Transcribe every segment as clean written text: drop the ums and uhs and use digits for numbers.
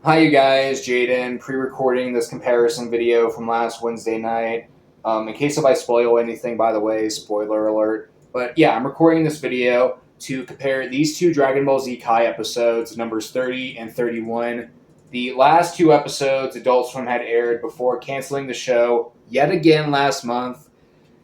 Hi you guys, Jaden, pre-recording this comparison video from last Wednesday night. In case if I spoil anything, by the way, spoiler alert. But yeah, I'm recording this video to compare these two Dragon Ball Z Kai episodes, numbers 30 and 31. The last two episodes Adult Swim had aired before canceling the show yet again last month.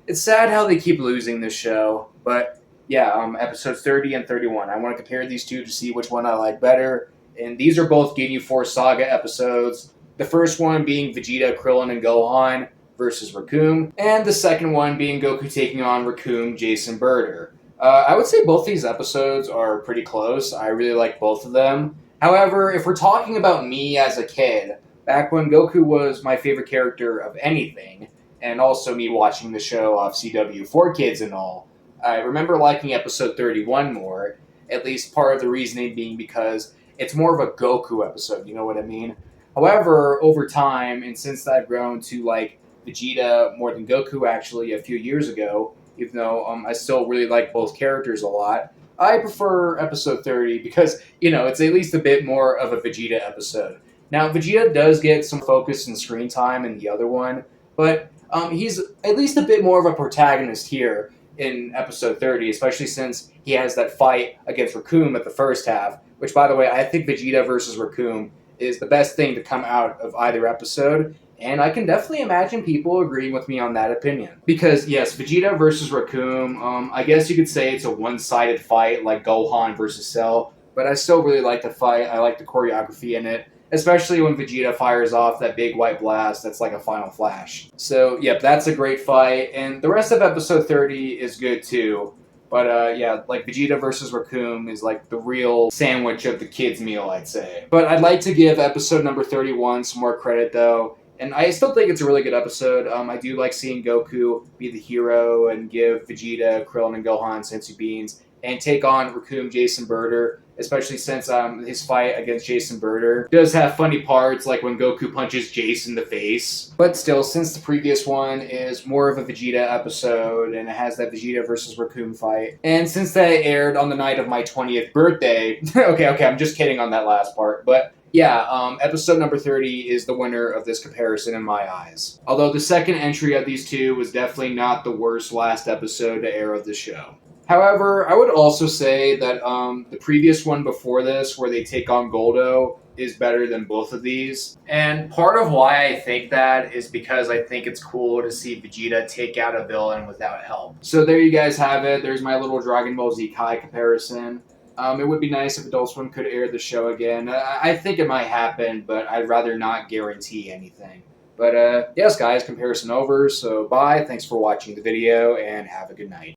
It's sad how they keep losing this show, but yeah, episodes 30 and 31. I want to compare these two to see which one I like better. And these are both Ginyu Force Saga episodes. The first one being Vegeta, Krillin, and Gohan versus Recoome, and the second one being Goku taking on Recoome, Jason Birder. I would say both these episodes are pretty close. I really like both of them. However, if we're talking about me as a kid, back when Goku was my favorite character of anything, and also me watching the show off CW for kids and all, I remember liking episode 31 more, at least part of the reasoning being because it's more of a Goku episode, you know what I mean? However, over time, and since I've grown to like Vegeta more than Goku actually a few years ago, even though I still really like both characters a lot, I prefer episode 30 because, it's at least a bit more of a Vegeta episode. Now, Vegeta does get some focus and screen time in the other one, but he's at least a bit more of a protagonist here in episode 30, especially since he has that fight against Recoome at the first half, which, by the way, I think Vegeta versus Recoome is the best thing to come out of either episode, and I can definitely imagine people agreeing with me on that opinion. Because, yes, Vegeta versus Recoome, I guess you could say it's a one-sided fight like Gohan versus Cell, but I still really like the fight. I like the choreography in it, especially when Vegeta fires off that big white blast that's like a final flash. So, yep, that's a great fight, and the rest of episode 30 is good too. But yeah, like Vegeta versus Recoome is like the real sandwich of the kids' meal, I'd say. But I'd like to give episode number 31 some more credit though. And I still think it's a really good episode. I do like seeing Goku be the hero and give Vegeta, Krillin, and Gohan senzu beans and take on Recoome, Jason Birder, especially since his fight against Jason Birder does have funny parts, like when Goku punches Jason in the face. But still, since the previous one is more of a Vegeta episode, and it has that Vegeta versus Recoome fight, and since that aired on the night of my 20th birthday, okay, I'm just kidding on that last part, but yeah, episode number 30 is the winner of this comparison in my eyes. Although the second entry of these two was definitely not the worst last episode to air of the show. However, I would also say that the previous one before this, where they take on Goldo, is better than both of these. And part of why I think that is because I think it's cool to see Vegeta take out a villain without help. So there you guys have it. There's my little Dragon Ball Z Kai comparison. It would be nice if Adult Swim could air the show again. I think it might happen, but I'd rather not guarantee anything. But yes, guys, comparison over. So bye. Thanks for watching the video, and have a good night.